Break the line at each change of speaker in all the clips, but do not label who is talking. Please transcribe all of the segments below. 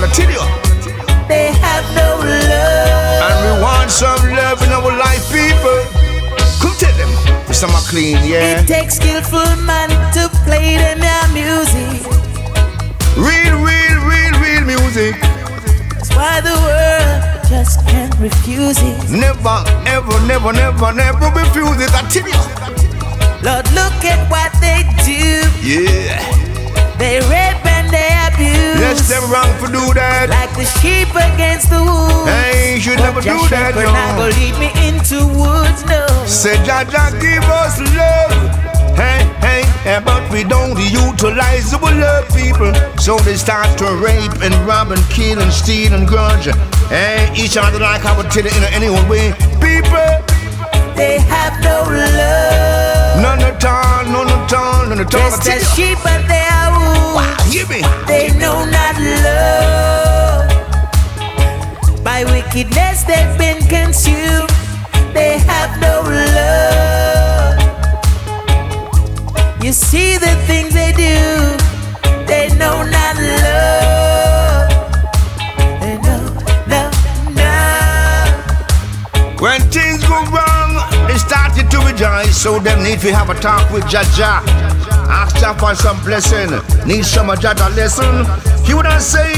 I tell you.
They have no love.
And we want some love in our life, people. Come tell them, Mr. McLean, yeah.
It takes skillful man to play them their music.
Real music.
That's why the world just can't refuse it.
Never, ever, never, never, never refuse it, I tell you.
Lord, look at what they do.
Yeah.
They rape and they abuse.
Yes, them wrong for do that.
Like the sheep against the wolves.
Hey, you should never do that,
Shepherd
yo.
not gonna lead me into woods, no.
Say Jaja give us love. Hey, but we don't utilize our love, people. So they start to rape and rob and kill and steal and grudge. Hey, each other like I would tell it in any old way. People,
they have no love.
none at all, none at all, none at all.
Just as sheep but they are wolves.
Wow, hear me?
They know not love. By wickedness they've been consumed. They have no love. You see the things they do. They know not love. They know, no.
When things go wrong, they started to rejoice. So them need to have a talk with Jaja. Ask Jah for some blessing. Need some of Jaja lesson. He wouldn't say,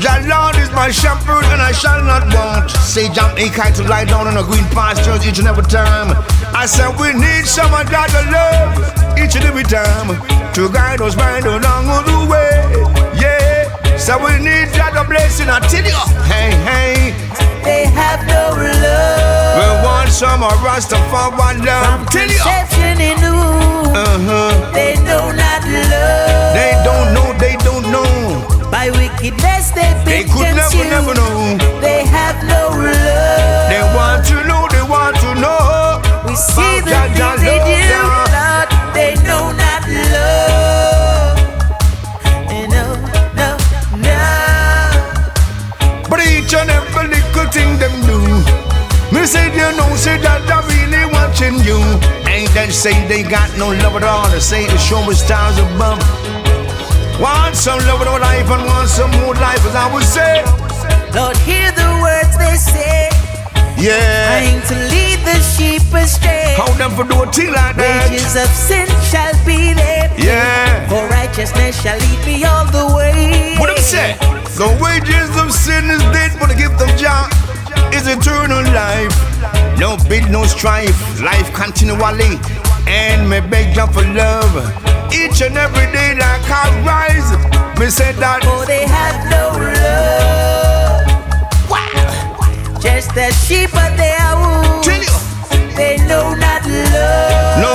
Jah Lord is my shepherd and I shall not want. Say Jah ain't kind to lie down on a green pastures each and every time. I said we need some of Jaja love each and every time to guide us right along the way. Yeah, so we need Jaja blessing. I tell you, hey.
They have no love.
We want some of Rastafari love.
From
Tell you.
conception in the womb. They know not love.
They don't know.
By wickedness they've been
They could
consumed.
never know.
They have no love.
They want to know.
We see the
about Jaja
things they do,
love.
Lord. They know not love. They know, no.
But each and every little thing them do. Me say you know, say that I really watching you. Ain't that say they got no love at all? They say the show is stars above. Want some love in our life and want some more life, as I would say.
Lord, hear the words they say.
Yeah.
Trying to lead the sheep astray.
How them for do a thing like that?
Wages of sin shall be there.
Yeah.
For righteousness shall lead me all the way.
What them say? The wages of sin is dead, but the gift of Jah is eternal life. No bid, no strife, life continually. And me beg Jah for love each and every day like I rise. Me say that.
Oh, they have no love. Wow. Just as sheep but they are wolves.
Tell you.
They know not love.
No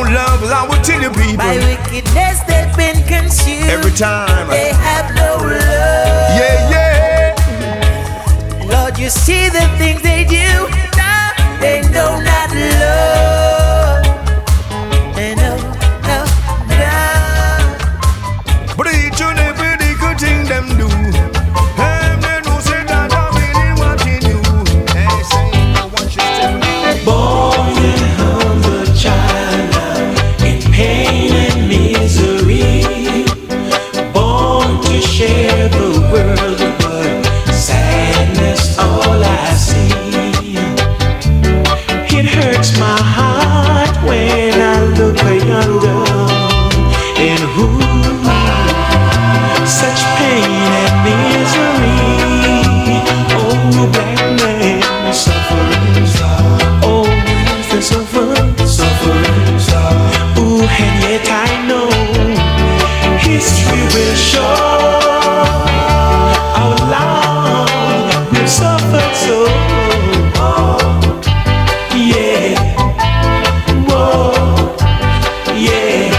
love, I will tell you people.
By wickedness they've been consumed.
Every time.
They have no love.
Yeah.
Lord, you see the things they do. They know not love. They know, no.
But each and every good thing them do. And they know say that I'm really watching you. And say I want you to
Born in humble child, in pain and misery, born to share the world, but sadness all I see. It hurts my heart when I look yonder, and who such pain and misery. Oh, black man suffering. Oh, the suffering. Ooh, and yet I know history will show how long we've suffered so. Yeah, whoa, yeah.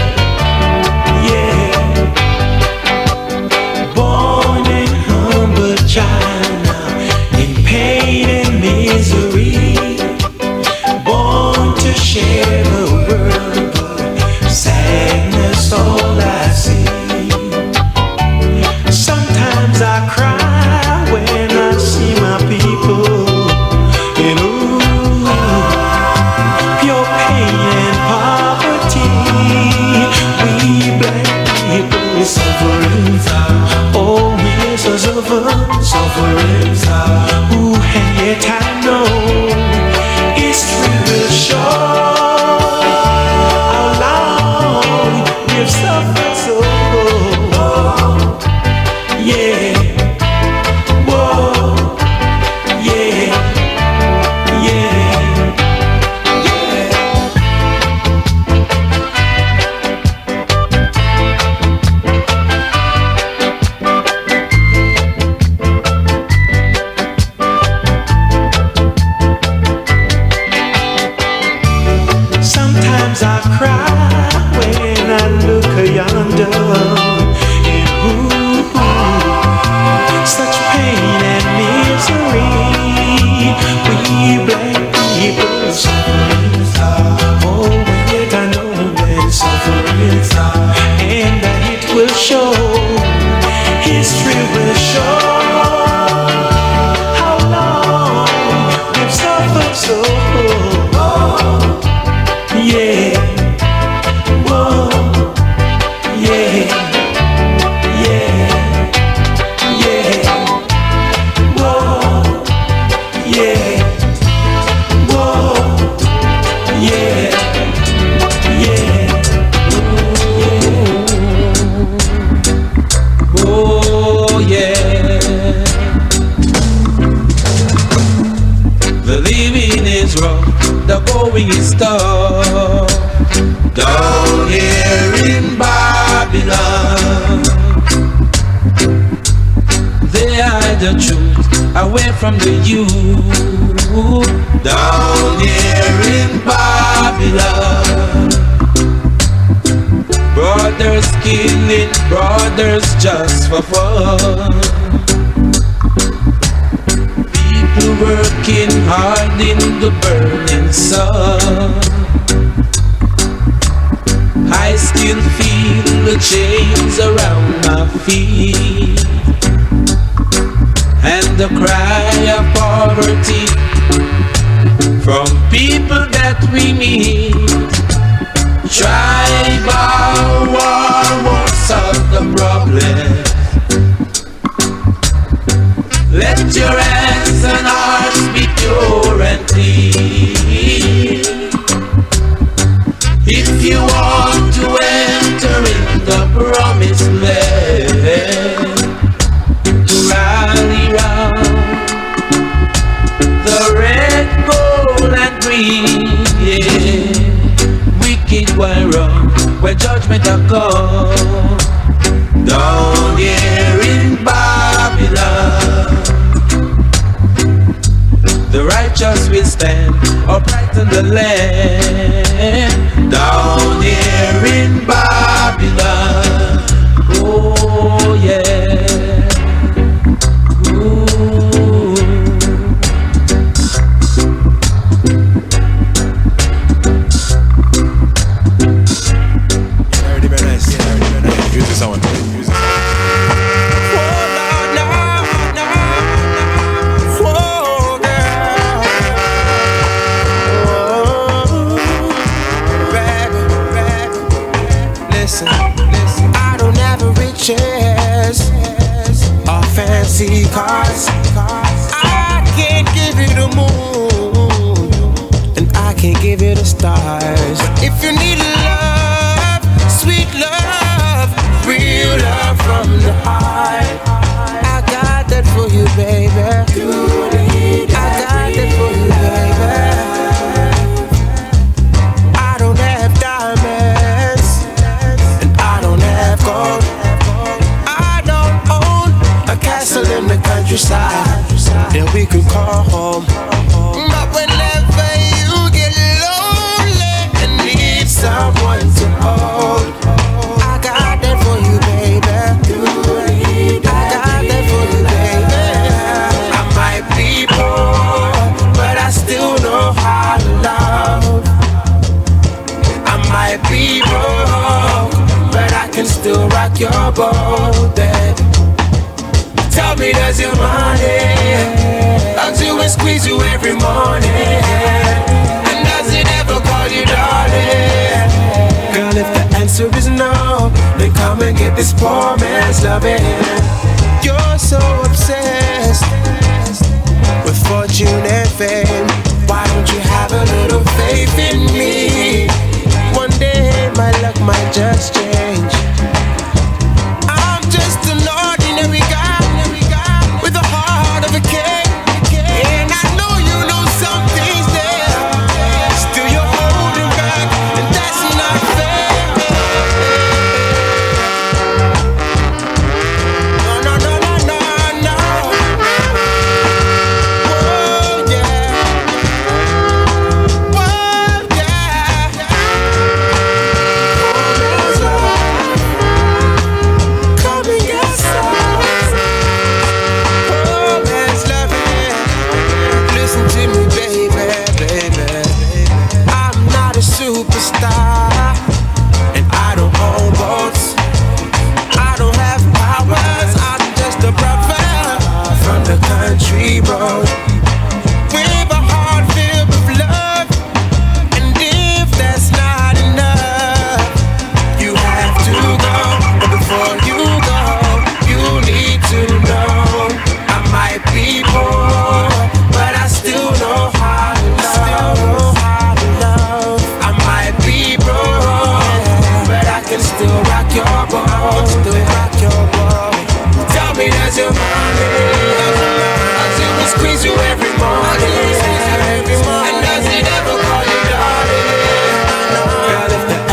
Born in humble China, in pain and misery, born to share the world, but sadness all I see. Sometimes I cry when I see my people, and ooh, pure pain and poverty. We black people suffering. Oh, we're so suffering. Sometimes I cry when I look yonder. Ooh, such pain and misery. We black people suffering. Oh, yet I know that suffering, and it will show. History will show how long we've suffered so. Yeah, whoa, yeah, yeah, yeah, whoa, yeah, whoa, yeah, yeah,
oh yeah. The living is rough, the going is tough. Down here in Babylon, they hide the truth away from the youth. Down here in Babylon, brothers killing brothers just for fun. People working hard in the burning sun. I still feel the chains around my feet, and the cry of poverty from people that we meet. Tribal war won't solve the problem. Let your hands and hearts be pure and clean. If you want to enter in the promised land, to rally round the red, gold and green, yeah. Wicked while wrong, where judgment will come. Down here in Babylon, the righteous will stand upright in the land. Down here in Babylon, oh yeah, ooh.
Very nice. Use this one.
I don't have riches or fancy cars. I can't give you the moon, and I can't give you the stars. If you need love, sweet love, real love from the heart, I got that for you, baby. I got that for you, baby. I don't have diamonds, I don't own a castle in the countryside that we could call home. But whenever you get lonely and need someone to hold, I got that for you, baby. I got that for you, baby. I might be poor, but I still know how to love. I might be broke, but I can still rock your boat, baby. Tell me, does your money hug you and squeeze you every morning? And does it ever call you darling? Girl, if the answer is no, then come and get this poor man's loving. You're so obsessed with fortune and fame. Why don't you have a little faith in me? One day my luck might just change. I'm just an ordinary guy with a heart of a king, and I know you know something's there. Still you're holding back, and that's not fair. No, no, no, no, no, no. Whoa, yeah. Whoa, yeah.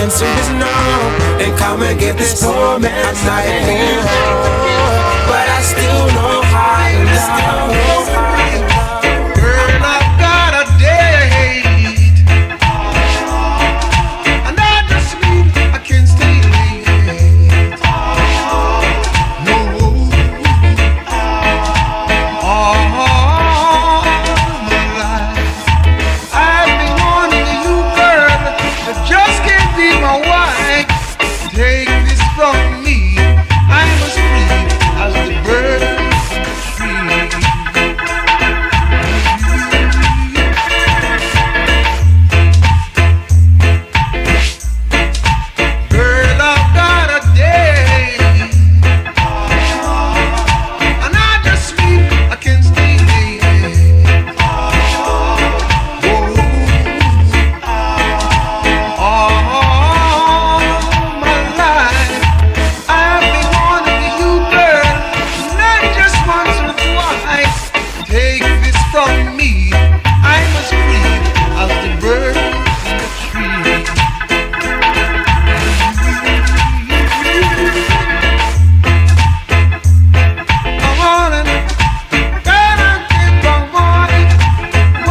answer is no. Then come and get this poor man's life. But I still know how to love.
Girl, I've got a date, and I just mean I can't stay late. No, all my life I've been wanting you, girl. I just can't be my wife. Take this from me, I'm as free as the bird tree. Girl, I've got a date, and I just sleep, I can't stay late. All my life I've been wanting you, girl, not just once or twice. Take this from me, I'm as free as the bird in the tree. I'm wanting, girl, I keep on wanting. I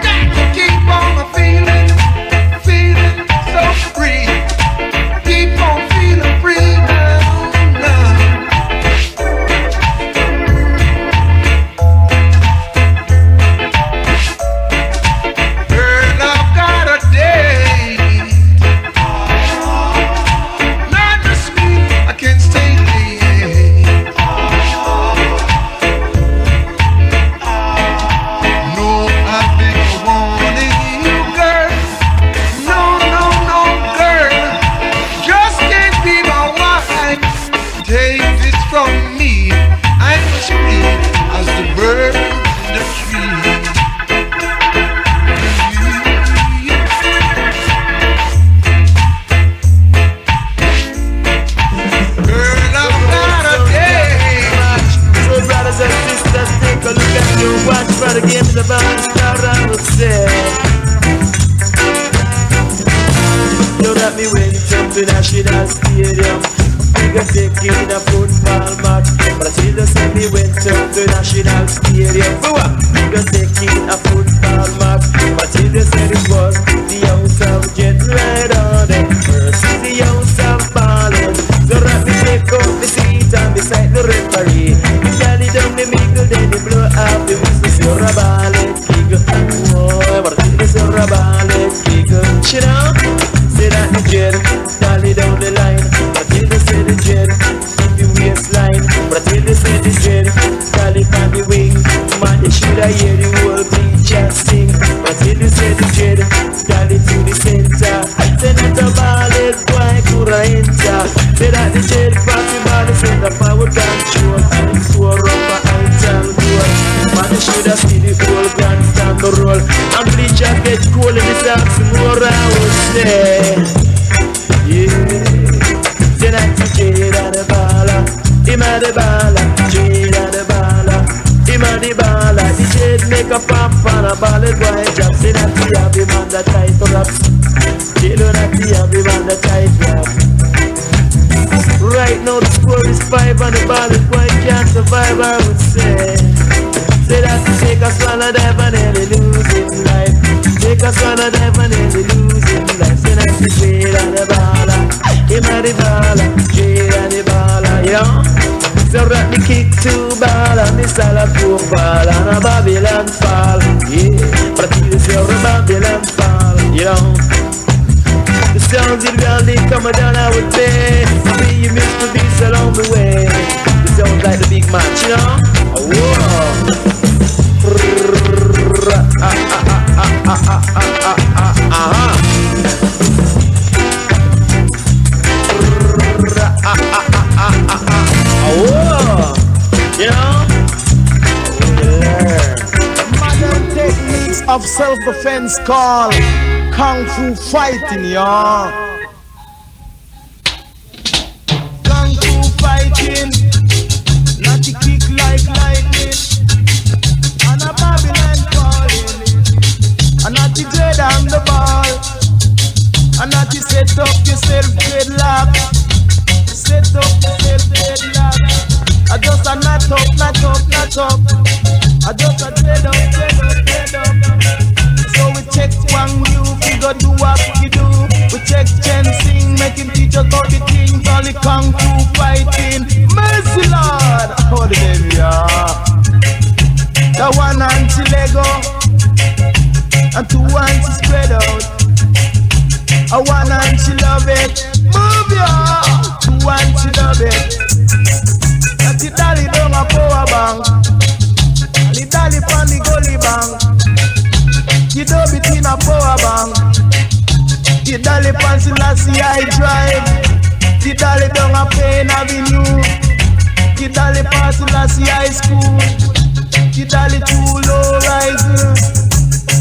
got to keep on feeling so free. Keep on feeling free now. Girl, I've got a date. Not just me, I can't stay late. No, I've been wanting you, girl. No, girl. Just can't be my wife. Take this from me, I'm as free as the bird in the tree. Girl, I've got a date.
So brothers and sisters, take a look at your watch for the game's about to start, I would say. You got me went up to National Stadium. We got taking a football match, but I still just see me went up to National Stadium. For what? We got taking a football match, but still just said it was the house of Jet Rider versus the house of Ballin. So let me take off the seat and beside the referee. We carry down the middle, then they blow out the whistle. You're a ballet kick. Whoa, but it's a ballet kick. You know? Say that the jet, dolly down the line. But till they say the jet, in the waistline. But till they say the jet, dolly on the wing. Man, they should have hear the whole preacher sing. But till they say the jet, dolly to the center. Say that the ballet boy could enter. Say that the jet, party body, say the power control. And it's so rubber and tell goal. Man, they should have seen the whole grandstand roll. And bleacher get cold in the socks more, I would say. Yeah, say that the jet and the baller. Him and the baller, jet and the baller. Him and the baller, the jet make a pop and a ballet boy drop. Say that the happy man that tight raps. Say that the happy man that tight rap. Right now the score is 5 and the ballet boy can't survive, I would say. Say that to take a swallow dive and nearly lose his life. Take a swallow dive and nearly lose his life. Say that to Jade and the baller. Him and the baller, Jade and the baller, yeah. So rock the kick to baller, the salad to fall and a Babylon fall, yeah. But you say a Babylon fall, yeah. The sounds in reality coming down, I would say. See you miss the beats along the way. It sounds like the big match, you know? Whoa. Whoa. You know?
Modern techniques of self-defense called Kung Fu fighting, y'all. Kung Fu fighting, not to kick like lightning, and a Babylon calling, and not to dread on the ball. And not you set up yourself dreadlock. Set up yourself dreadlock. I just a knot up. I just a dread up. So we check one you, we go do what we do. We check Chen sing, make him teach us all the things, all the kung fu fighting. Mercy Lord, hold the baby, yeah. The one hand she Lego, and two hands she spread out. A one hand she love it, move ya. Two hands she love it. And the dolly down a power bank, and the dolly pan the gully bank. You don't be in a power bank. The dolly pan Selassie I drive. The dolly down a Pain Avenue. The dolly pan Selassie High School. The dolly too low rising.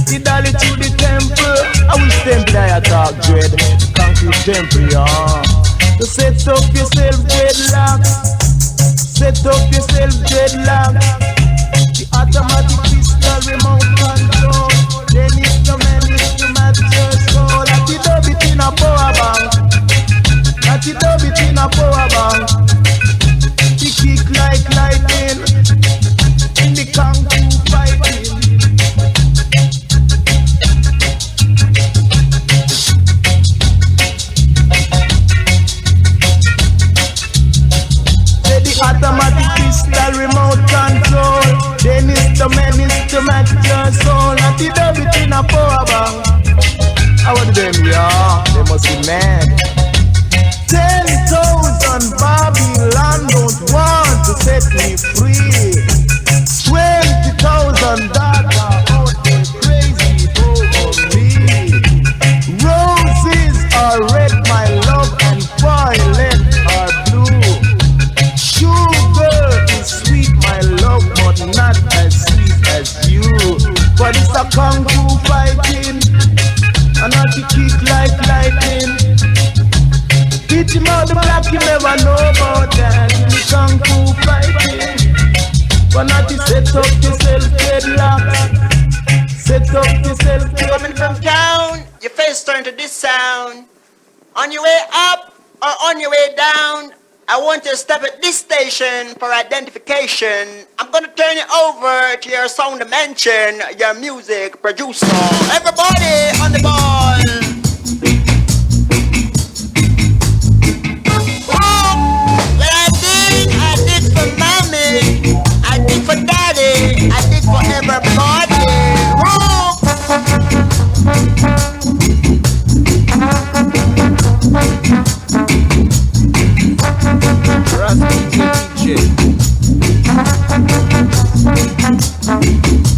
The dolly to the temple. I wish temple I talk dread. Concrete temple, yeah. So set up yourself dreadlock. Set up yourself dreadlock. The automatic pistol remote control. Then it's the man with the mattress soul. At the dub it in a power bank. At the dub it in a power bank. He kick like lightning. In the kung fu fighting. Say the automatic pistol remote control. Then it's the man, it's the mattress soul. At the dub it in a power bank. How are them, yeah? They must be mad. 10,000 Babylon don't want to set me free. 20,000 data out there crazy over me. Roses are red, my love, and violet are blue. Sugar is sweet, my love, but not as sweet as you. But it's a kung fu fighting, and not to kick like lightning. Beat him out the block, you never know about that. In the kung fu fighting. But not to set up yourself dreadlock. Set up yourself dreadlock.
Coming from town, your face turn to this sound. On your way up or on your way down, I want you to stop at this station for identification. I'm gonna turn it over to your sound dimension, your music producer. Everybody on the ball. I did for mommy, I did for daddy, I did for everybody.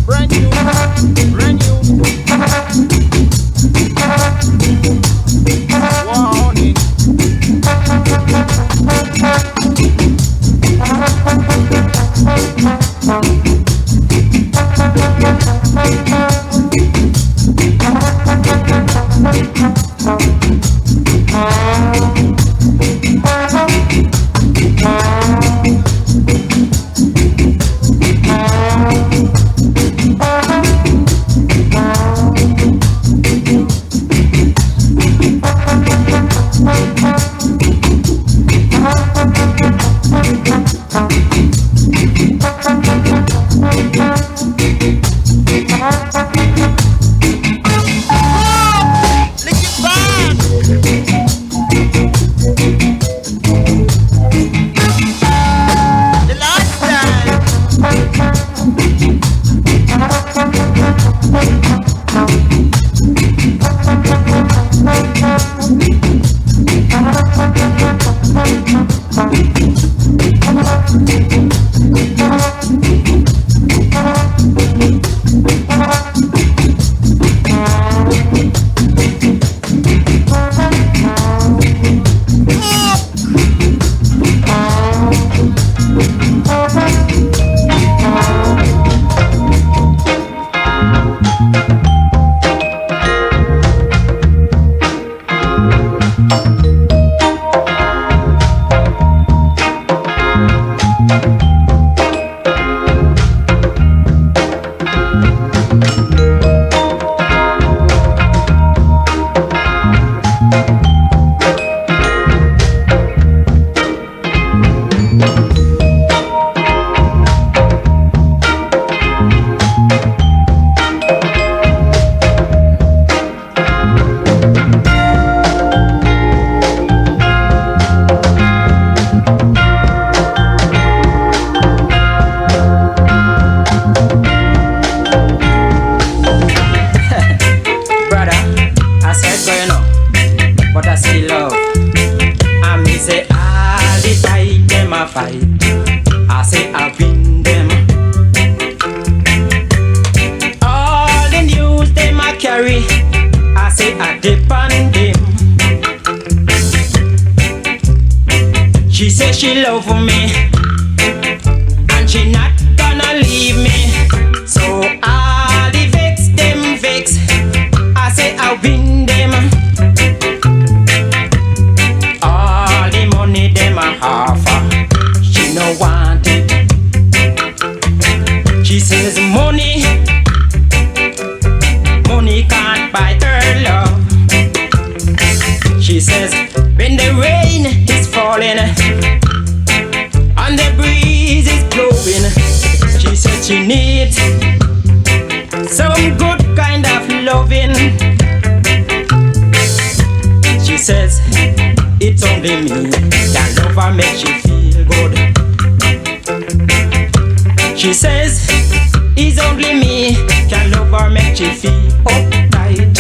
Brand new.
She love me, and she not gonna leave me. So all the vex, them vex, I say I win them. All the money them a offer, she no want it. She says money can't buy her love. She says when the rain is falling and the breeze is blowing, she said she needs some good kind of loving. She says it's only me that love her makes she feel good. She says it's only me can love her make she feel uptight.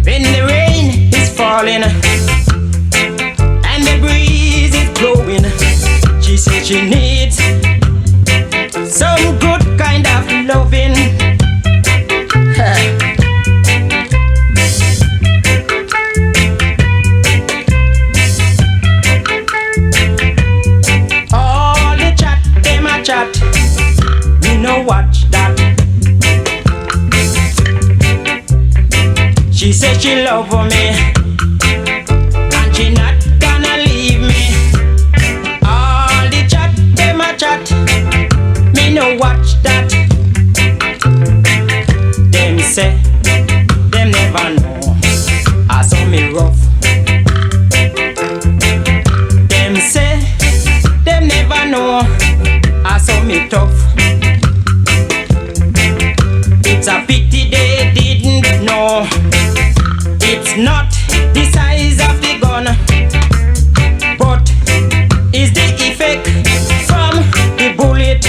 When the rain is falling and the breeze is blowing, she said she needs some good kind of loving. All the chat, them a chat, me no watch that. She said she love me, and she not gonna leave me. All the chat, them a chat, me no watch that. Them say, them never know, I saw me rough. Them say, them never know, I saw me tough. It's a pity they didn't know. It's not the size of the gun, but it's the effect from the bullet.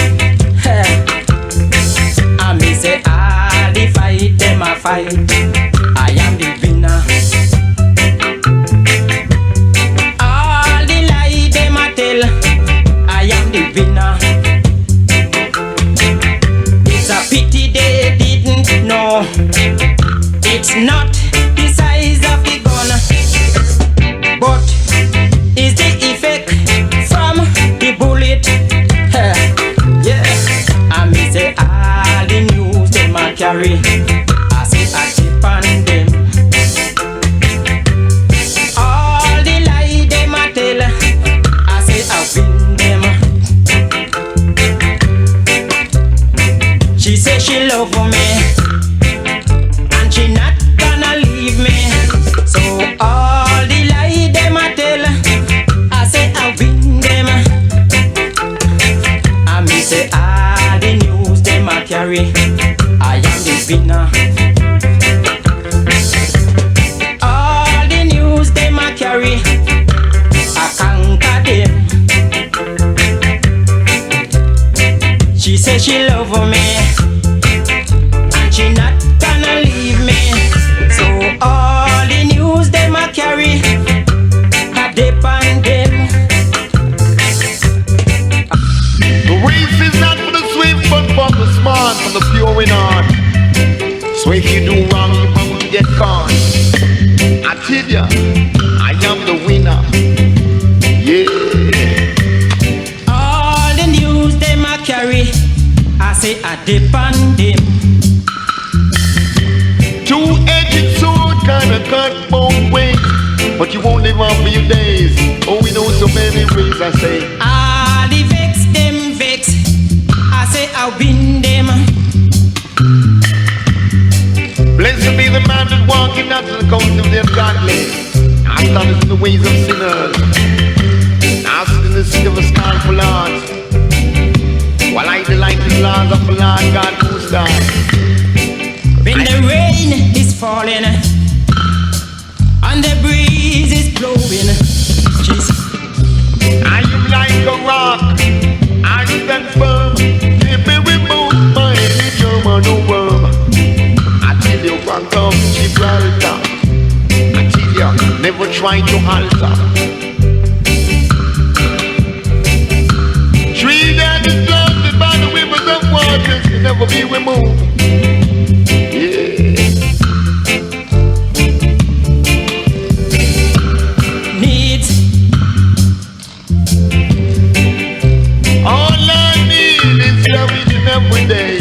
I may say, the fight, them a fight, I am the winner. All the lie, them a tell, I am the winner. It's a pity they didn't know. It's not the size of the gun, but it's the effect from the bullet. Yeah, I may say all the news them a carry, I say I keep on them. All the lie them a tell, I say I win them. She say she love me, and she not gonna leave me. So all the lie them a tell, I say I win them. I me say all the news them a carry, I am the winner. All the news them a carry, I conquer them. She say she love me, and she not gonna leave me. So all the news them a carry, I depend them.
The race is not for the swift, but for the smart, for the pure in heart. So if you do wrong, you bound to get caught. I tell ya, I am the winner. Yeah.
All the news them a carry, I say I depend them.
Two-edged sword kinda cut both ways, but you won't live on for your days. Oh, we know so many ways, I say.
All the vex, them vex, I say I win them.
Blessed be the man that walking out to the godly. I stand in the ways of sinners. I sit in the seat of a scornful heart. While I delight in the laws of the Lord God Most High.
When the rain is falling and the breeze is blowing,
I am like a rock, I stand firm. If me remove my religion, man, no worm. I tell you, rock of Gibraltar. I tell you, never try to alter. Tree that is planted by the rivers of waters can never be removed. Every day,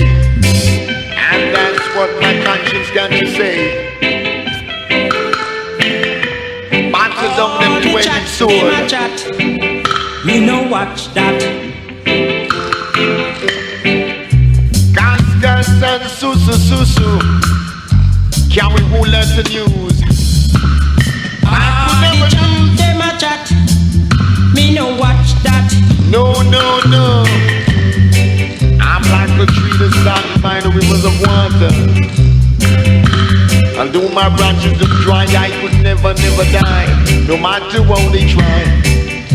and that's what my conscience got to say. Batter down them two-edged sword.
Me no watch that.
Gas and susu can we who let the news?
I could never them a chat. Me no watch that.
No. I'm like a tree that's started by the rivers of water. Although my branches are dry, I could never die, no matter how they try.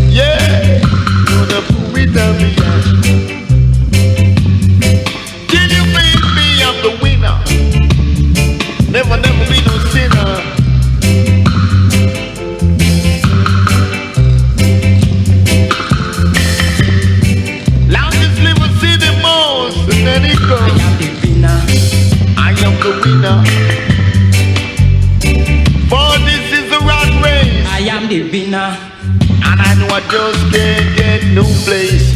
Yeah, you're the fool of me. Did you make me I'm the winner? Never be no sinner. Let it go.
I am the winner.
I am the winner. For this is a rat race.
I am the winner.
And I know I just can't get no place.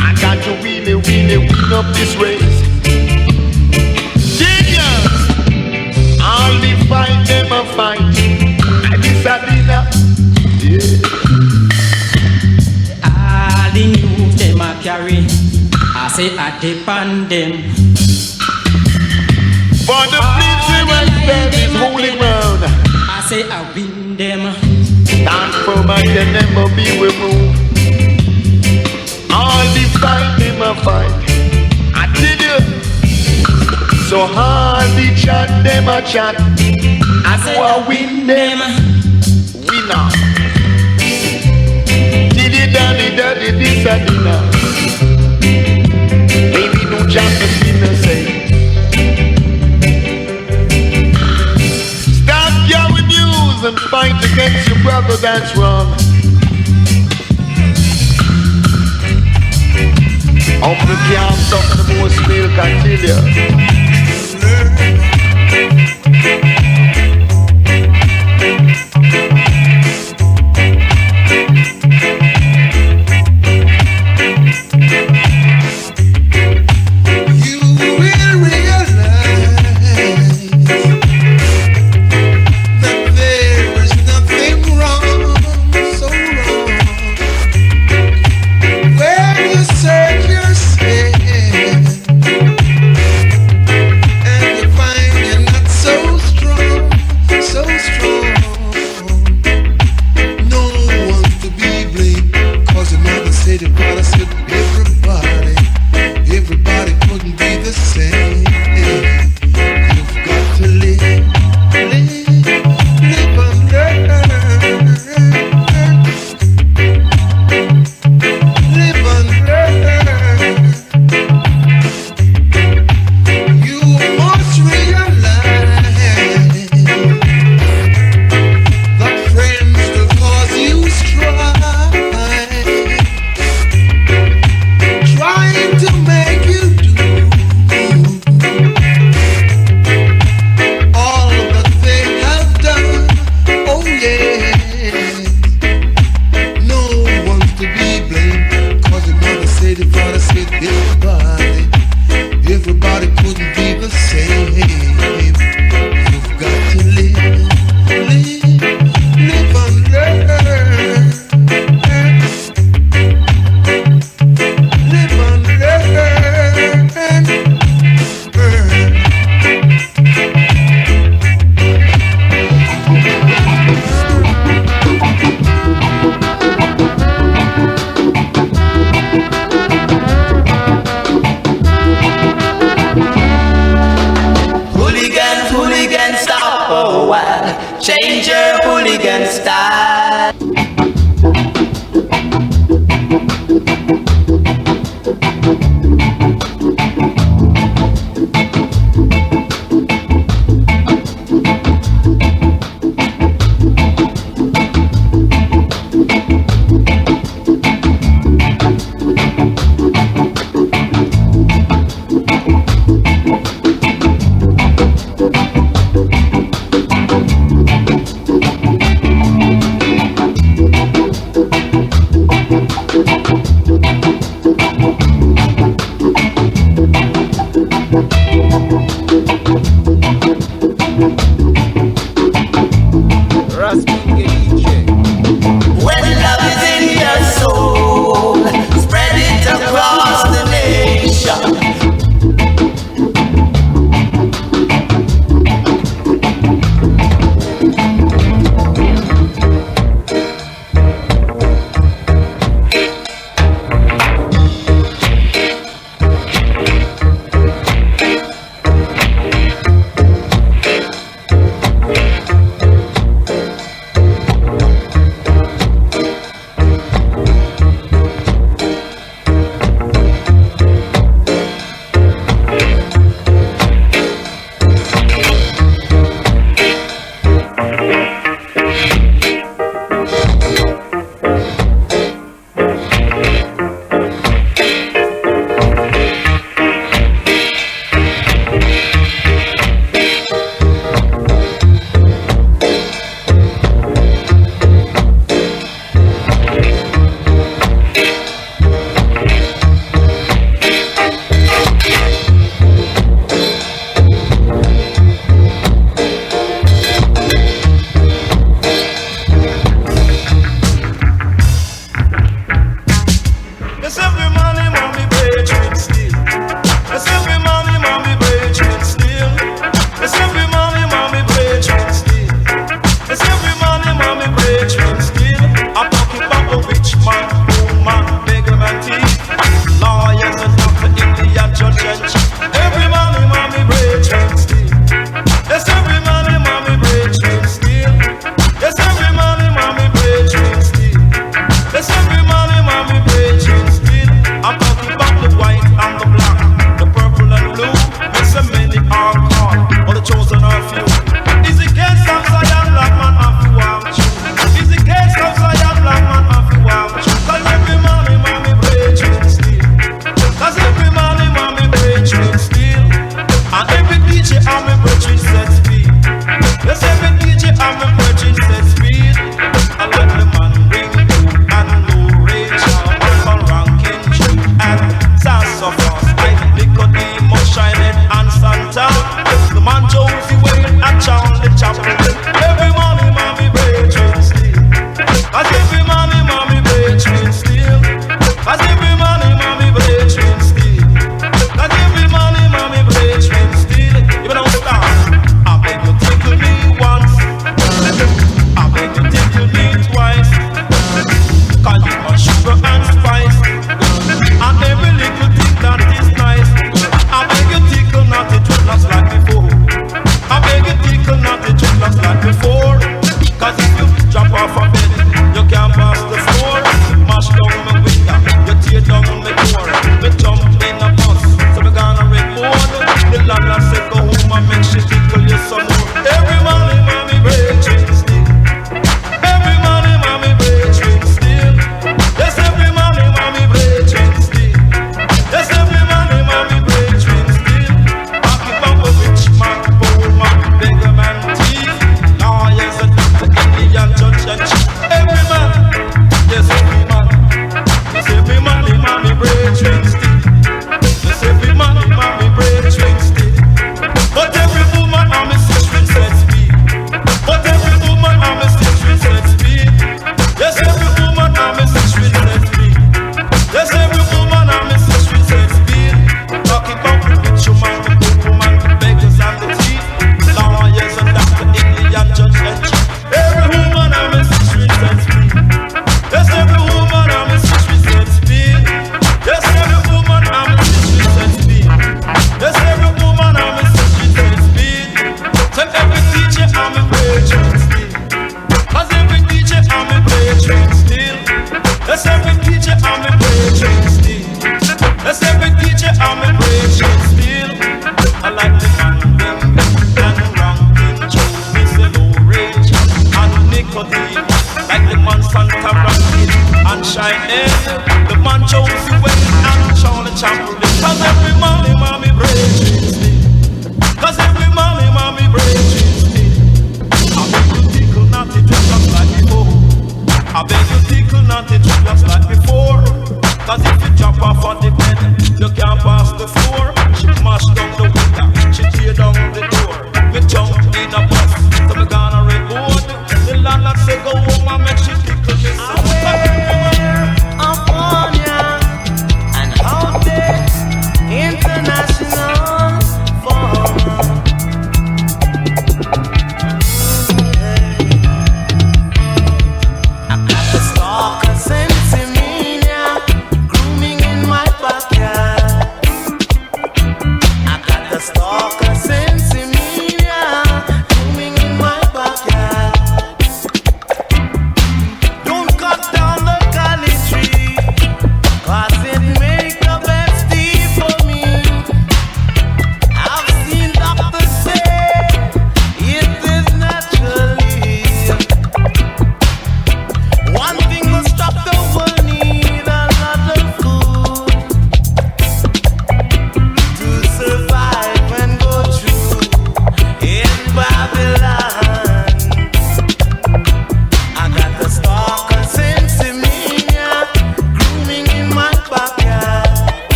I got to really win up this race. Genius! All the fight, them a fight. I miss a dinner. Yeah.
All the news them a carry. I say I depend them.
For the place where stand is holy ground.
I say I win them.
Stand firm and can never be removed. All the fight them a fight. I tell you. So hard the chat them a chat. I say I win them. Winner. Diddy daddy this a dinner. Maybe no just the sinner say. Stop carrying news and fight against your brother that's wrong. Open the can suck the most milk I tell you.
Search yourself and
oh, while change your hooligan style.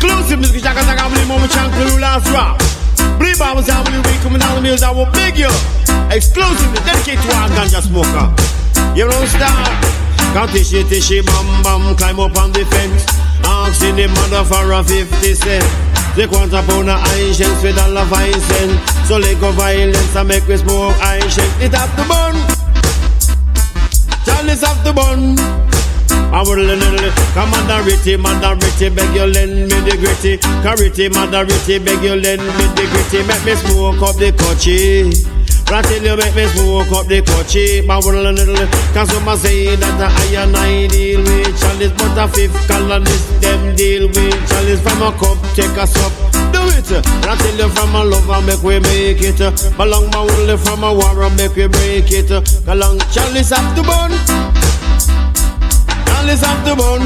Exclusive music, Jack Attack, I believe Mama Chunk will last rap. Believe I was having a week coming down the music, I will beg you. Exclusive, dedicated to our ganja smoker. You don't start. Can't tishy, bam, climb up on the fence. Asking the mother for a 50 cent. They want a pound of ice shanks with $1.05 cents. So let go violence and make me smoke ice shanks. It have to burn. Charlie's have to burn. I would Commander Ritty, beg you lend me the gritty. Carity, Mother Ritty, beg you lend me the gritty. Make me smoke up the coachy. But I tell you, make me smoke up the coachy. I would cause someone say that I and I deal with Charlie's, but a fifth colonist them deal with Charlie's. From a cup, take a sup. Do it. But I tell you, from a lover, make we make it. Along my wood, from a war, make we break it. Along Charlie's have to burn. Malice have to burn.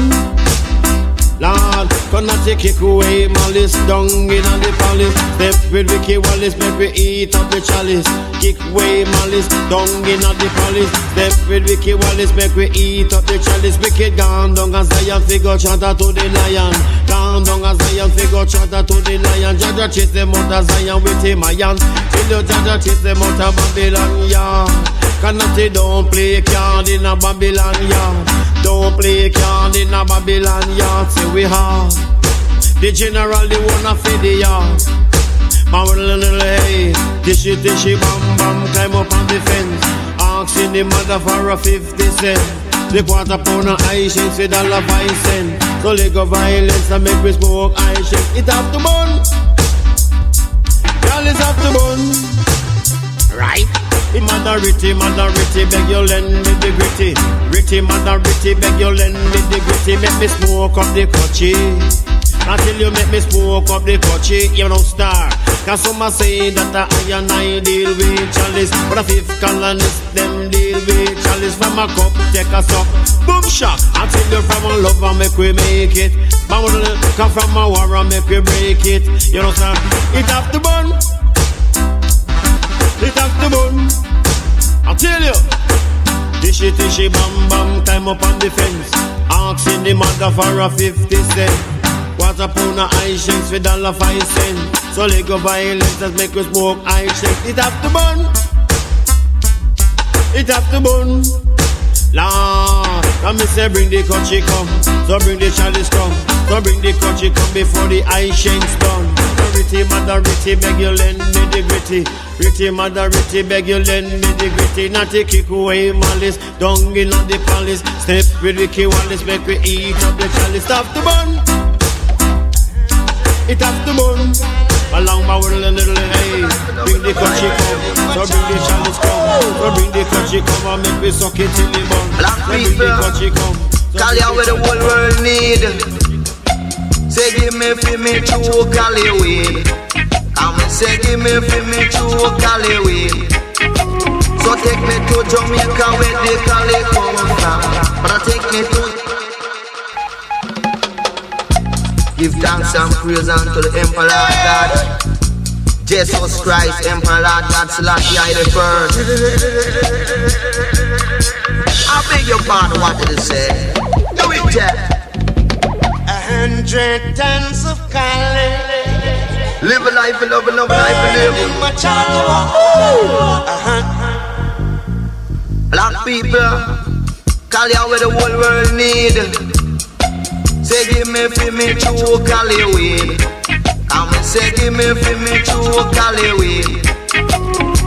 Lord, gonna take kick away malice down in the palace. Step with Vicky Wallace, make we eat up the chalice. Kick away malice down in the palace. Step with Vicky Wallace, make we eat up the chalice. Wicked gone down as Zion, figure chatter to the lion. Gone down as Zion, figure chatter to the lion. Jaja chase them out of Zion with him iron. Till the Jaja chase them out of Babylon, yeah. Cannot don't play card in a Babylon yard. Don't play card in a Babylon yard. Say we have the general, the one of the yard. Hey, tishy, bam, climb up on the fence. Asking the mother for a 50 cent. The quarter pound of ice shanks with $1.05 cents. So let go violence and make me smoke ice shanks. It have to burn. Y'all is have to burn. Right? Mother Ritty, beg you lend me the gritty. Ritty, Mother Ritty, beg you lend me the gritty. Make me smoke up the coachy. Until you make me smoke up the coachy, you don't start. Cause someone say that I and I deal with Charlie's. But a fifth colonist, them deal with Charlie's. From a cup, take a sup. Boom shock. Until you from a lover, make we make it. Come from a war, make we break it. You don't start. It have to burn. It have to burn. I tell you. Tishy, bam, climb up on the fence. Asking the mother for a 50 cent. Quarter pound of ice shanks for $1.05 cents. So let go violence that make us smoke ice shanks. It have to burn. It have to burn. Lord, come me say bring the coachy come. So bring the chalice come. So bring the coachy come before the ice shanks done. Ritty, Mother Ritty, beg you lend me the gritty. Ritty, Mother Ritty, beg you lend me the gritty. Not to kick away malice, down in the palace. Step with Vicky Wallace, make we eat up the chalice. Stop the bun. It have to burn. Along my world a little hey. Bring the coachy come. So bring the chalice come. So bring the coachy come and make me suck it till the bun.
Black
so bring the coachy come.
Call you where the whole world need. Say give me for me true Cali weed. Come and say give me for me true Cali weed. So take me to Jamaica where the Cali come from. But take me to give thanks and praise unto the Emperor God, Jesus Christ, Emperor God, Selassie I the first. I beg your pardon, what did it say? Do it, Jeff.
100 tons of Cali.
Live a life, love a life, live. Black people, call you where the whole world need. Say give me for me true Cali weed. Come and say give me for me true Cali weed.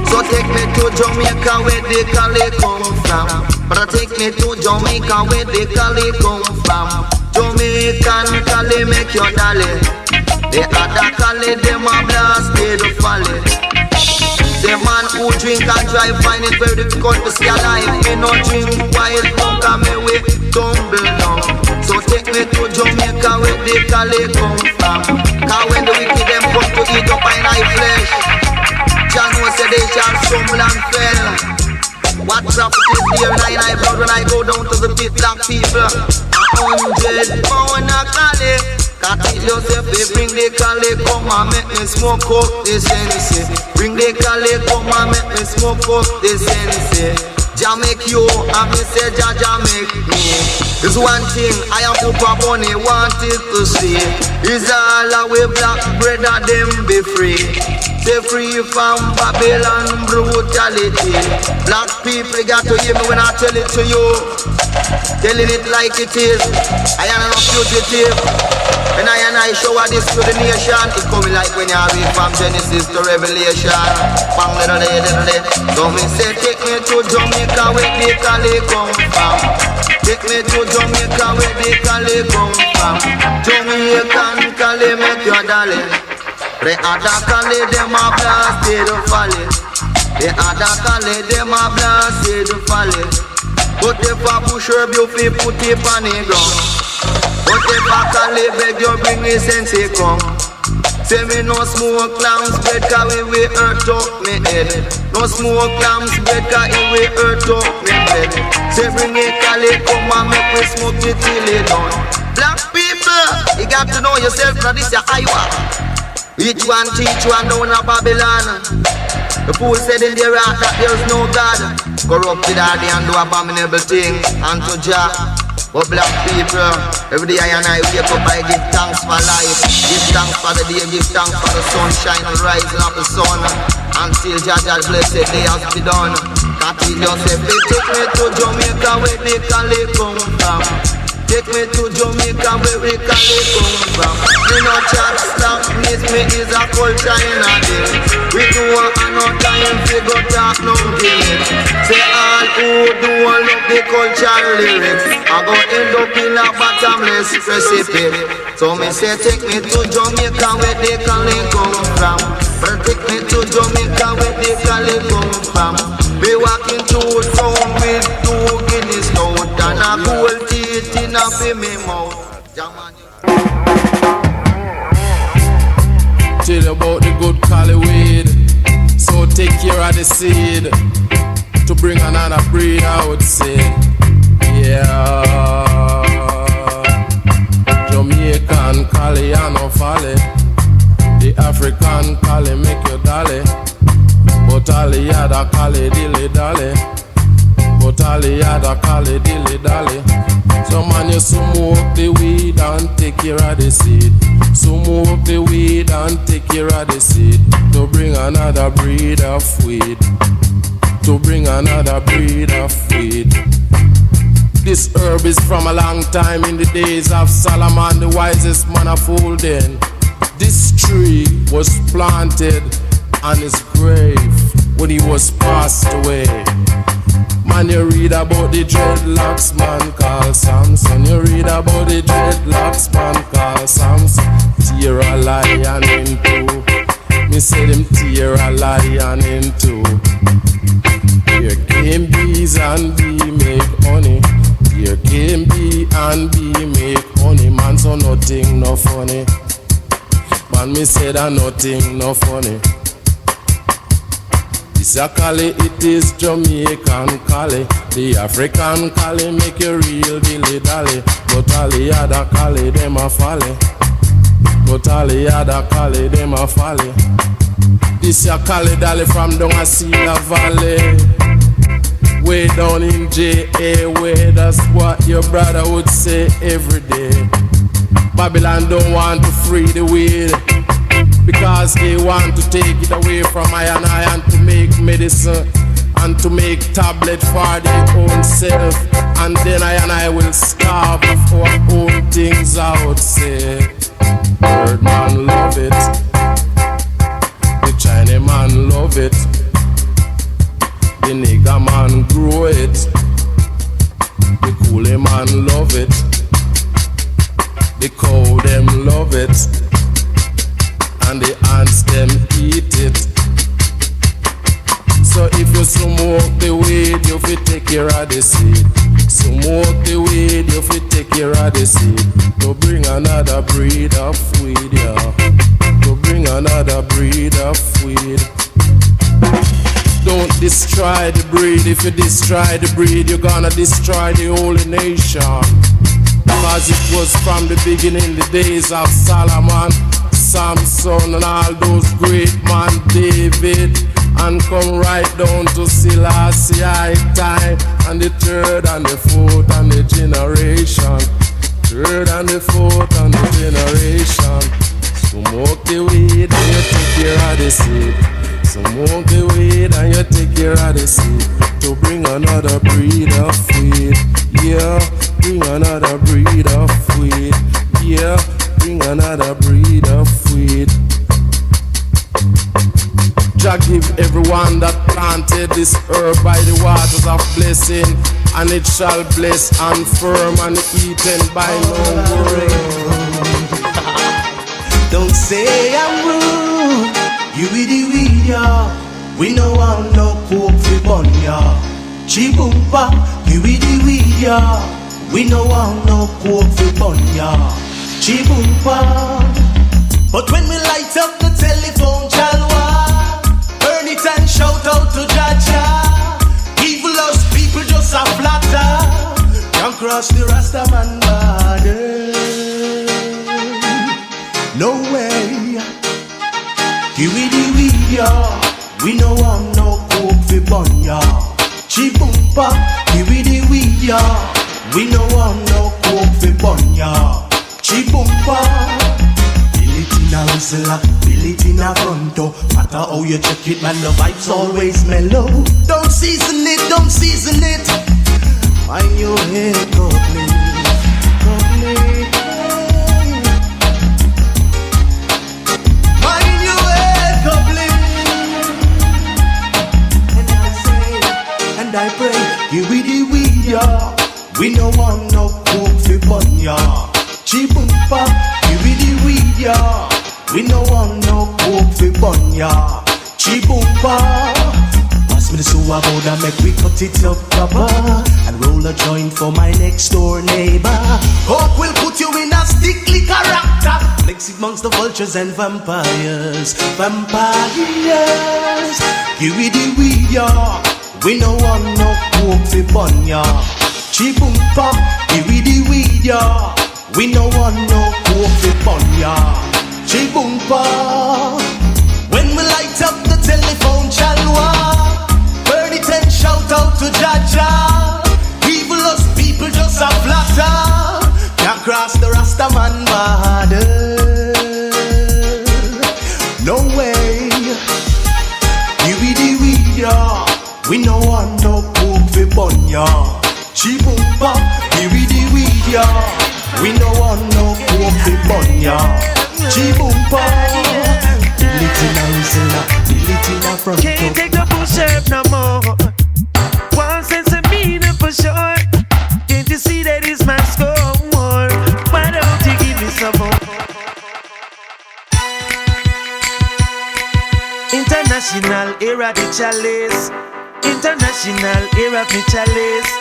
So take me to Jamaica where the Cali come from. But take me to Jamaica where the Cali come from. Jamaican Cali make your dolly. The other Cali them a blast the folly. The man who drink and drive find it very difficult to stay alive. Me no drink wild punk and me we tumble down. So take me to Jamaica where the Cali come from. Cause when the wicked them come to eat up in my flesh, John was said they shall stumble and fell. What profit is there in my blood when I go down to the pit black people? 100 pound a Cali. Can't tell yourself they bring the Cali come and make me smoke up the sense. Bring the Cali come and make me smoke up the sense. Jah make you, and me say Jah make me. There's one thing I am Papa Bunny wanted to see. Is all our black brother them be free. Stay free from Babylon brutality. Black people got to hear me when I tell it to you. Telling it like it is. I am not fugitive. When I show this to the nation, it coming like when you read from Genesis to Revelation. Bang little day. So me say take me to Jamaica where they call it come from. Take me to Jamaica where they call it come from. Jamaican call it make your darling. The other call it them a blasted folly. The other call it them a blasted folly. But if I push herb you fi put it on the ground. But if I call it beg you bring me sense come. Say me no smoke lamps bread cause we hurt up me head. No smoke lamps bread cause we hurt up me head. Say bring it call it come and make me smoke it till it done. Black people, you got to know yourself now this your Iowa. Each one teach one down a Babylon. The fool said in their heart that there's no God. Corrupted are they and do abominable things unto Jah. But black people, every day I wake up, I give thanks for life. Give thanks for the day, give thanks for the sunshine and rising of the sun. Until Jah blessed day has been done. Cathy Joseph, they take me to Jamaica where they call it come from. Take me to Jamaica where we call it come from. Me no chat slackness, me is a culture in a day. We do no time to go talk no gimmicks. Say all who do love the culture lyrics I go end up in a bottomless recipe. So me say take me to Jamaica where they call it come from. But take me to Jamaica where they call it come from. Be walking through town with 2 Guinness stout and a gold teeth in a me mouth.
Tell you about the good cali weed. So take care of the seed to bring another breed, I would say. Yeah. Jamaican cali and no folly. The African cali make you dolly. But all the other cali dilly dally. But all the other cali dilly dally. So man you smoke the weed and take care of the seed. Smoke the weed and take care of the seed. To bring another breed of weed. To bring another breed of weed. This herb is from a long time in the days of Solomon, the wisest man of olden. This tree was planted on his grave when he was passed away. Man, you read about the dreadlocks man called Samson. You read about the dreadlocks man called Samson. Tear a lion in two. Me say them tear a lion in two. Here came bees and bee make honey. Here came bee and bee make honey. Man, so nothing no funny. Man, me say that nothing no funny. This a cali, it is Jamaican cali. The African cali make you real dilly dally. But all the other cali, them a folly. But all the other cali, them a folly. This a cali dally from down a Cedar Valley. Way down in J.A. way, that's what your brother would say every day. Babylon don't want to free the weed, because they want to take it away from I and to make medicine and to make tablet for their own self. And then I will starve for our own things out. Say, bird man love it, the Chinese man love it, the nigger man grow it, the coolie man love it, the cow them love it, and the ants them eat it. So if you smoke the weed, you fi take care of the seed. Smoke the weed, you fi take care of the seed. To bring another breed of weed, yeah. To bring another breed of weed. Don't destroy the breed. If you destroy the breed, you're gonna destroy the whole nation. Because it was from the beginning, the days of Solomon, Samson and all those great men, David, and come right down to Selassie I time. And the third and the fourth and the generation. Third and the fourth and the generation. Smoke the weed and you take care of the seed. Smoke the weed and you take care of the seed. To bring another breed of weed. Yeah, bring another breed of weed. Yeah, bring another breed of weed. Jah give everyone that planted this herb by the waters of blessing, and it shall bless and firm and eaten by no worm.
Don't say I'm rude, you with the weed, yeah. We no want no coke for bun, yeah. Chibumpa, you with the weed, yeah. We no want no coke for bun, yeah. Chibumpa. But when we light up the telephone, chalwa, burn it and shout out to Jaja. Evil us people just a flatter, can't cross the Rastaman border. No way. Give we the weed, yeah. We no want no coke for bun, yeah. Chibumpa, give we the weed, yeah. We no want no coke for bun, yeah. Chibumpa. In a whistle, feel it in a front door. Matter how you check it, man, the vibe's always mellow. Don't season it, don't season it. Mind your head, company, company. Mind your head, company. And I say, and I pray, give we the weed, yeah. We no want no coke for bun, yeah. Chibumpa, give we the weed, yeah. We no want no coke for bun, yeah. Chibumpa. Pass me the sewer board and make we cut it up proper, and roll a joint for my next door neighbor. Coke will put you in a stickly character, mix it amongst the vultures and vampires. Vampires. Give me the weed, yeah. We no want no coke for bun, yeah. Chibumpa. Give me the weed, yeah. We no want no coke for bun, yeah. Chibumpa. When we light up the telephone, chalwa, burn it and shout out to Jaja. Evil us people just a flatter, can't cross the Rastaman border. No way. Give we the weed, yeah. We no want no coke for bun, yeah. Chibumpa. Give we the weed, yeah. We no want no coke for bun, yeah. Chibumpa, little now, little front.
Can't take the push-up no more. One sense of meaning for sure. Can't you see that it's my score? Why don't you give me some more? International era the chalice. International era the chalice.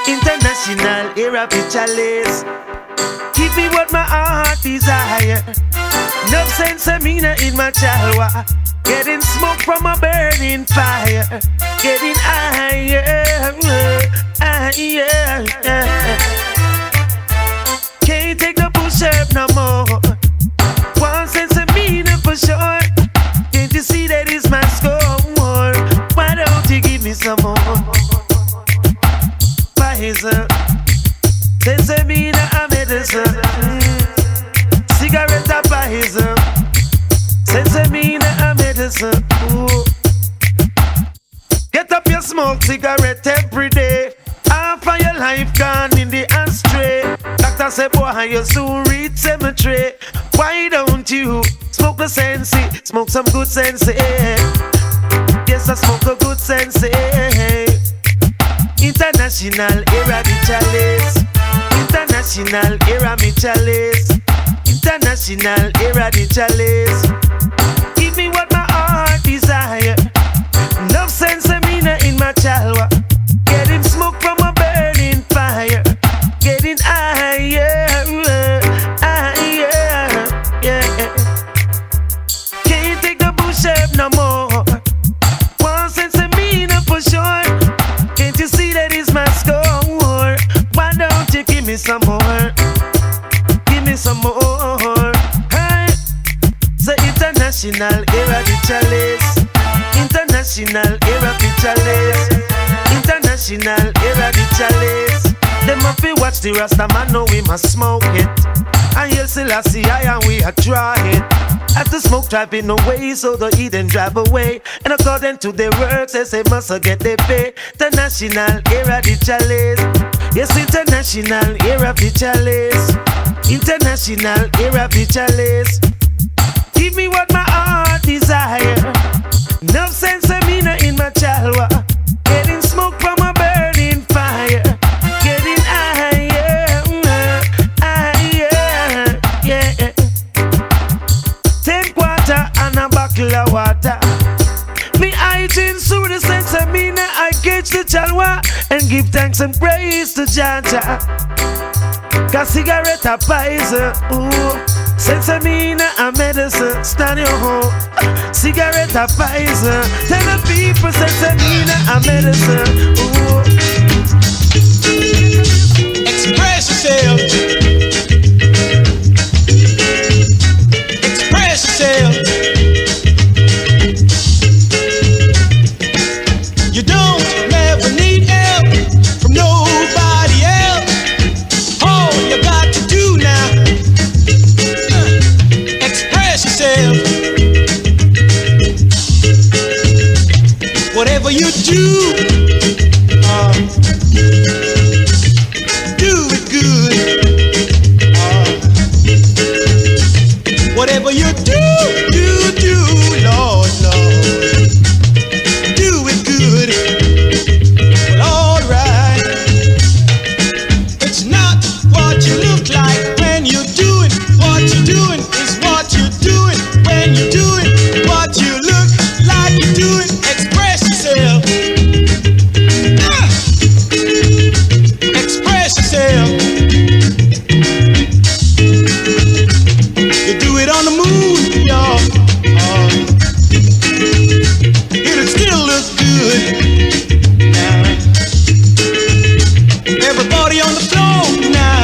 International era the chalice. Give me what my heart desire. No sense of meaning in my chalwa. Getting smoke from a burning fire. Getting higher, higher. Can't take the push-up no more. One sense of meaning for sure. Can't you see that it's my score? Why don't you give me some more? Pfizer. Sense of meaning a medicine. Cigarette a Pfizer. Sense of meaning a medicine. Ooh. Get up your smoke cigarette every day. Half of your life gone in the ashtray. Doctor say, boy, you soon reach cemetery. Why don't you smoke the sensi? Smoke some good sensi. Yes, I smoke a good sensi. International era the chalice. International era me chalice. International era the chalice. Give me what my heart desire. Enough sense of meaning in my chalwa. Getting smoke from a burning fire. Getting higher, higher, yeah. Can't take the bush up no more. One sense of meaning for sure. Can't you see that it's my score? Why don't you give me some more? Give me some more. Hey, the international era the chalice. International International era the chalice. International era the chalice. Them a fi watch the Rasta man, know we must smoke it. And you'll still see I and we a try it. As the smoke driving away, so the Eden drive away. And according to their works, they say must get their pay. International era the chalice. Yes, international era the chalice. International era the chalice. Give me what my heart desire. Enough sense of me in my chalwa. Getting smoke from a burning fire. Getting higher, higher, yeah. Take water and a bottle of water. Me hygiene through the sense of me I catch the chalwa and give thanks and praise to Jaja. Cause cigarette a poison, ooh. Sense of me a medicine, stand your home. Cigarette a poison. Tell the people sense of me a medicine, ooh.
Express yourself. Express yourself. You don't never need help from nobody else. All you got to do now, express yourself. Whatever you do, do it good. Whatever you do, Lord, Lord, do it good. Well, alright. It's not what you look like when you're doing what you're doing. It's what you're doing when you're doing what you look like you're doing. Express yourself. Express yourself. You do it on the moon, y'all. It'll still look good. Everybody on the floor now,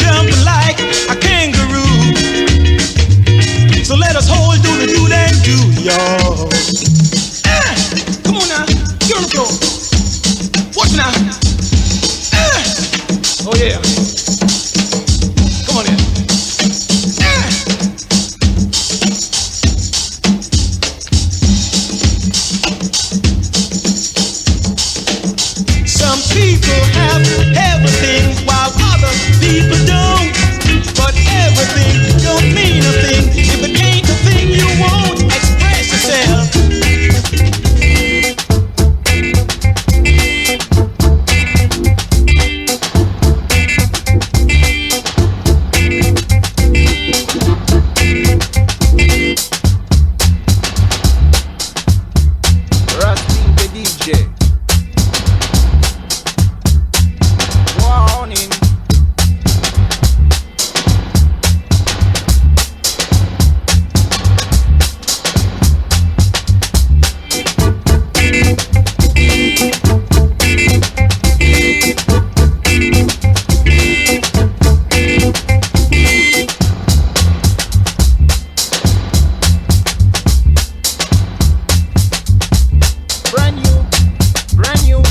jumping like a kangaroo. So let us hold do the do and do, y'all. Come on now, get on the floor. Watch now. Oh yeah. Come on in. Some people have everything while other people don't. But everything don't mean a thing if it ain't the thing you want. Express yourself.
Rusty the DJ. Warning. Brand new, brand new.